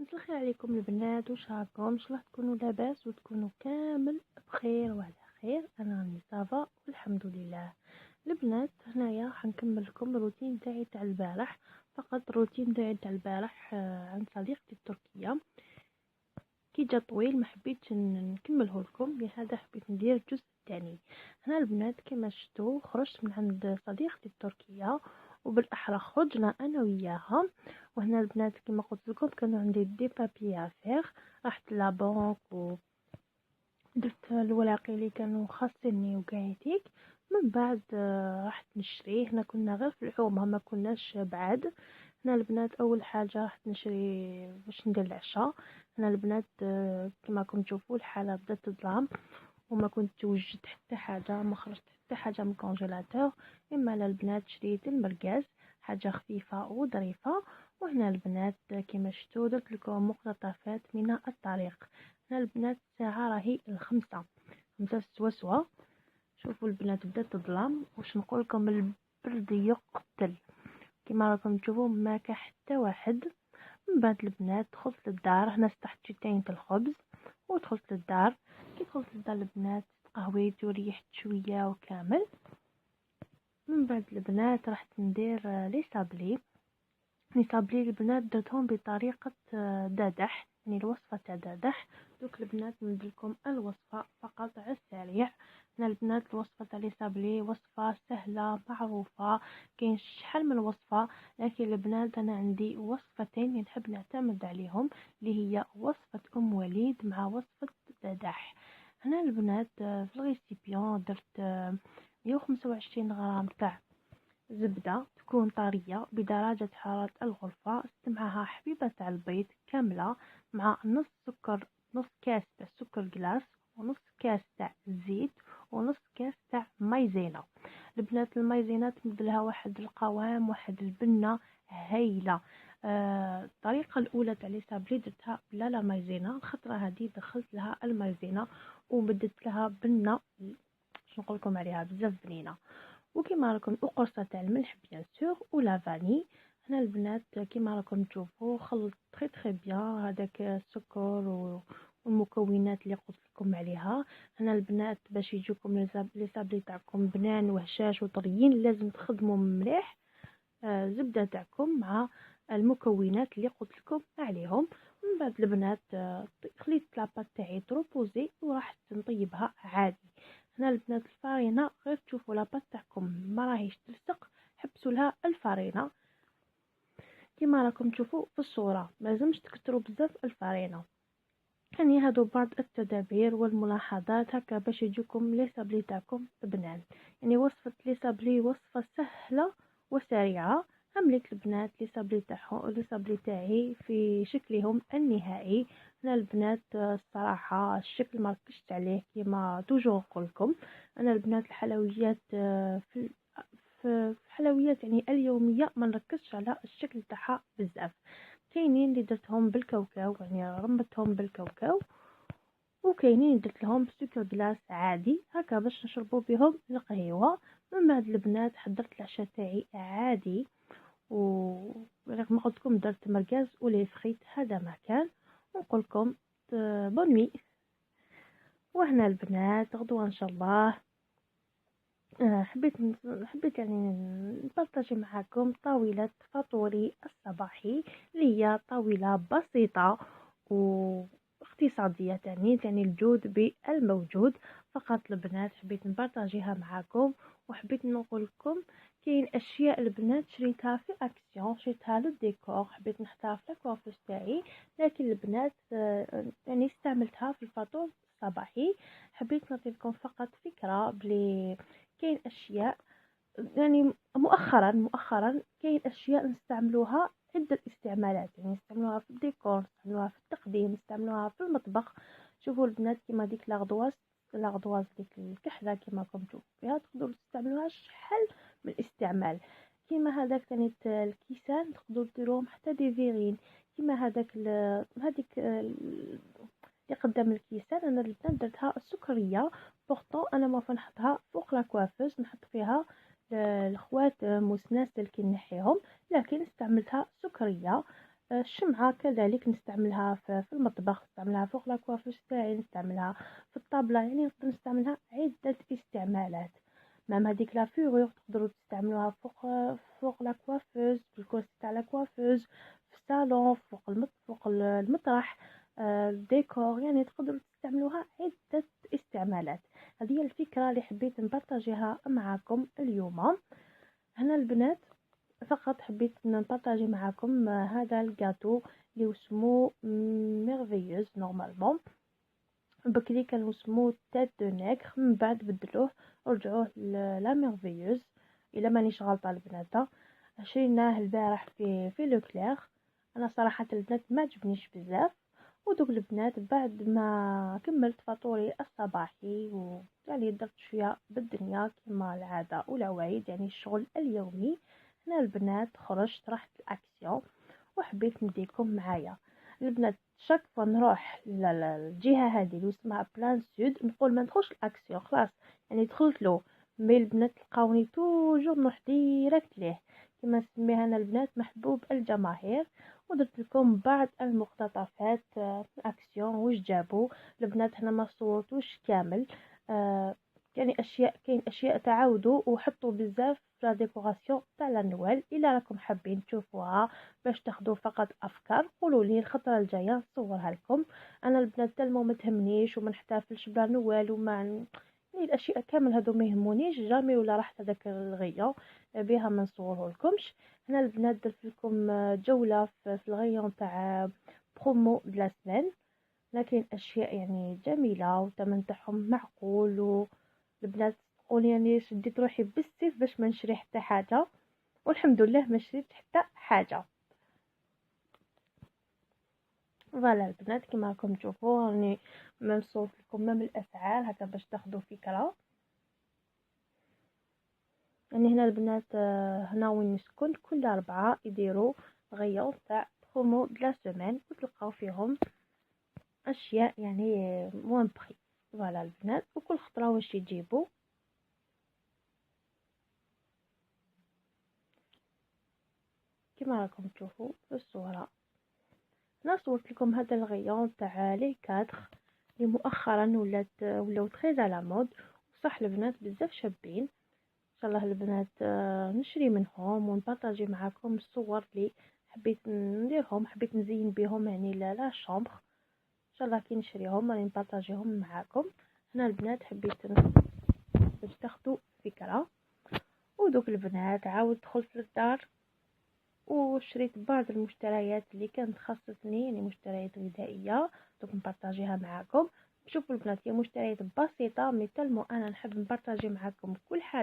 مساء الخير عليكم البنات، واش راكم؟ ان شاء الله تكونوا لاباس وتكونوا كامل بخير وعلى خير. انا راني صافا والحمد لله. البنات هنايا راح نكمل لكم الروتين تاعي تاع البارح. فقط الروتين تاع البارح عن صديقتي التركيه كي جا طويل ما حبيتش نكمله لكم، لهذا حبيت ندير الجزء الثاني. هنا البنات كما شفتوا خرجت من عند صديقتي التركيه، وبالاحرى خرجنا انا وياها. وهنا البنات كما قلت لكم كانوا عندي دي بابي افير، رحت لابونك ودرت الوراق اللي كانوا خاصني وقاعديك. من بعد رحت نشري، هنا كنا غير في الحومه ما كناش بعاد. هنا البنات اول حاجه رحت نشري باش ندير العشاء. هنا البنات كما راكم تشوفوا الحاله بدات تظلم، وما كنت وجدت حتى حاجه، ما خرجت حتى حاجه من الكونجيلاتور. اما البنات شريت المرقاز، حاجه خفيفه وظريفه. وهنا البنات كما شفتوا درت لكم مقتطفات من الطريق. هنا البنات الساعه راهي خمسة سوا. شوفوا البنات بدات تظلم، واش نقول لكم البرد يقتل. كما راكم تشوفوا ما كان حتى واحد. من بعد البنات دخلت للدار، هنا استحت شتين الخبز ودخلت للدار. كي دخلت للدار البنات تقهويت وريحت شويه وكامل. من بعد البنات رحت ندير لي صابلي. البنات درتهم بطريقه دادح، يعني الوصفه تاع دادح. دوك البنات نديرلكم الوصفه فقط على السريع. هنا البنات الوصفه تاع لي صابلي وصفه سهله معروفه، كاين شحال من وصفه، لكن البنات انا عندي وصفتين اللي نحب نعتمد عليهم، اللي هي وصفه ام وليد مع وصفه دادح. هنا البنات في الريسيبيون درت 125 غرام تاع زبدة تكون طرية بدرجة حرارة الغرفة، است معها حبيبة تاع البيض كاملة، مع نص كاس تاع سكر جلاس، ونص كاس تاع زيت، ونص كاس تاع مايزينا. البنات المايزينا تمدلها واحد القوام واحد البنة هايلة. الطريقة الأولى تاع لي صابلي درتها بلا لا مايزينا، الخطرة هذه دخلت لها المايزينا ومدت لها بنة شنو نقول لكم عليها بزاف بنينه. وكما راكم وقرصه تاع الملح بيان سور ولا فاني. هنا البنات كما راكم تشوفوا خلط تري بيان هذاك السكر والمكونات اللي قلت لكم عليها. هنا البنات باش يجوكم لي صابلي تاعكم بنان وهشاش وطريين لازم تخدموا مليح زبده تاعكم مع المكونات اللي قلت لكم عليهم. من بعد البنات خليت لاباط تاعي تروبوزي وراح نطيبها عادي. هنا البنات الفارينه غير تشوفوا لاباط تاعكم ما راهيش تلصق، حبسوا لها الفارينه كما راكم تشوفوا في الصوره، ما لازمش تكثروا بزاف الفارينه. يعني هادو بعض التدابير والملاحظات هكا باش يجوكم لي صابلي تاعكم بنان. يعني وصفه لي صابلي وصفه سهله وسريعه. همليك البنات لي صابلي تاعي في شكلهم النهائي. انا البنات الصراحه الشكل ما ركزت عليه كيما توجور نقول لكم. انا البنات الحلويات في الحلويات يعني اليوميه ما نركزش على الشكل تاعها بزاف. كاينين اللي درتهم بالكاوكاو، يعني رمبتهم بالكاوكاو، وكاينين درت لهم سكر جلاس عادي هكا باش نشربوا بهم القهوه. من بعد البنات حضرت العشاء تاعي عادي، ورغم ما قلت لكم درت مرقاز ولي فريت هذا ما كان. ونقول لكم بون نوي. وهنا البنات غدوه ان شاء الله حبيت يعني نبارطاجي معكم طاولة فطوري الصباحي، اللي هي طاولة بسيطة واقتصادية، يعني الجود بالموجود. فقط البنات حبيت نبارطاجيها معكم، وحبيت نقول لكم كاين اشياء البنات شريتها في اكسيون، شريتها للديكور، حبيت نحطها في الكوافيس تاعي، لكن البنات يعني استعملتها في الفطور الصباحي. حبيت نعطيكم فقط فكرة بلي كاين اشياء يعني مؤخرا كاين اشياء نستعملوها عدة استعمالات، يعني نستعملوها في الديكور، نستعملوها في التقديم، نستعملوها في المطبخ. شوفوا البنات كيما ديك لاغدواز ديك الكحله كيما راكم تشوفوا فيها تقدروا تستعملوها شحال من استعمال. كيما هذاك ثاني الكيسان تقدروا ديروهم حتى دي فيرين. كيما هذيك اللي قدام الكيسان انا البنات درتها السكريه، بورطو انا ما نحطها فوق لا كوافيس نحط فيها الخواتم والسناسل كي نحيهم، لكن استعملتها سكريه. الشمعة كذلك نستعملها في المطبخ، نستعملها فوق لاكوافوس تاعي، نستعملها في الطابلة، يعني نقدر نستعملها عدة استعمالات. مام هذيك لافيغور تقدروا تستعملوها فوق لاكوافوس، في الكرسي تاع لاكوافوس، في الصالون، فوق المطرح، الديكور، يعني تقدروا تستعملوها عدة استعمالات. هذه هي الفكرة اللي حبيت نبارطاجيها معكم اليوم. هنا البنات فقط حبيت نبارطاجي معكم هذا الجاتو اللي اسمه ميرفيوز. نورمالمون بكري كان اسمه تيت دو نيغر، من بعد بدلوه ورجعوه لا ميرفيوز الا مانيش غلطه البنات. شريناه البارح في لوكلير. انا صراحه البنات ما عجبنيش بزاف، ودوك البنات بعد ما كملت فطوري الصباحي يعني درت شويه بالدنيا كما العاده والعوايد، يعني الشغل اليومي. هنا البنات خرجت رحت الاكسيون وحبيت نديكم معايا البنات. شاك فوا نروح للجهه هذه اللي اسمها بلان سود، نقول ما ندخلش الاكسيون خلاص، يعني دخلت له، مي البنات تلقاوني توجور نروح ديريكت ليه، كما نسميها انا البنات محبوب الجماهير. ودرت لكم بعض المقتطفات اكسيون واش جابوا البنات. هنا ما صورتوش كامل، يعني كاين اشياء تعاودوا وحطوا بزاف في لا ديكوراسيون تاع لانوال. الا راكم حابين تشوفوها باش تاخذوا فقط افكار قولوا لي الخطره الجايه نصورها لكم. انا البنات تالمو ما تهمنيش وما نحتفلش بلانوال وما يعني الاشياء كامل هذو ما يهمونيش جامي، ولا راحت هذاك الغيو بها ما نصوره لكمش. هنا البنات درت لكم جوله في الغيون تاع برومو د لا سمان، لكن اشياء يعني جميله وثمن تاعهم معقول. والبنات تقول يعني شديت روحي بالسيف باش ما نشري حتى حاجه، والحمد لله ما شريت حتى حاجه. فوالا البنات كما راكم تشوفوا راني منصوف لكم من الاسعار هكا باش تاخذوا فكره. يعني هنا البنات هنا وين نسكن كل 4 يديروا غيو تاع برومو د لا سيمين وتلقاو فيهم اشياء يعني موان بخي. فوالا البنات وكل خطره واش يجيبوا كما راكم تشوفوا في الصوره. انا صورت لكم هذا الغيون تاع لي كادر اللي مؤخرا ولاو تري على مود، وصح البنات بزاف شابين. ان شاء الله البنات نشري منهم ونبارطاجي معكم الصور اللي حبيت نديرهم، حبيت نزين بهم يعني لا شامبر. ان شاء الله كي نشريهم راني نبارطاجيهم معكم. هنا البنات حبيت باش تاخذوا فكره. ودوك البنات عاود دخلت للدار وشريت بعض المشتريات اللي كانت خاصتني، يعني مشتريات غذائيه دوك نبارطاجيها معكم. شوفوا البنات هي مشتريات بسيطه مي تالمو انا نحب نبارطاجي معكم كل حاجه.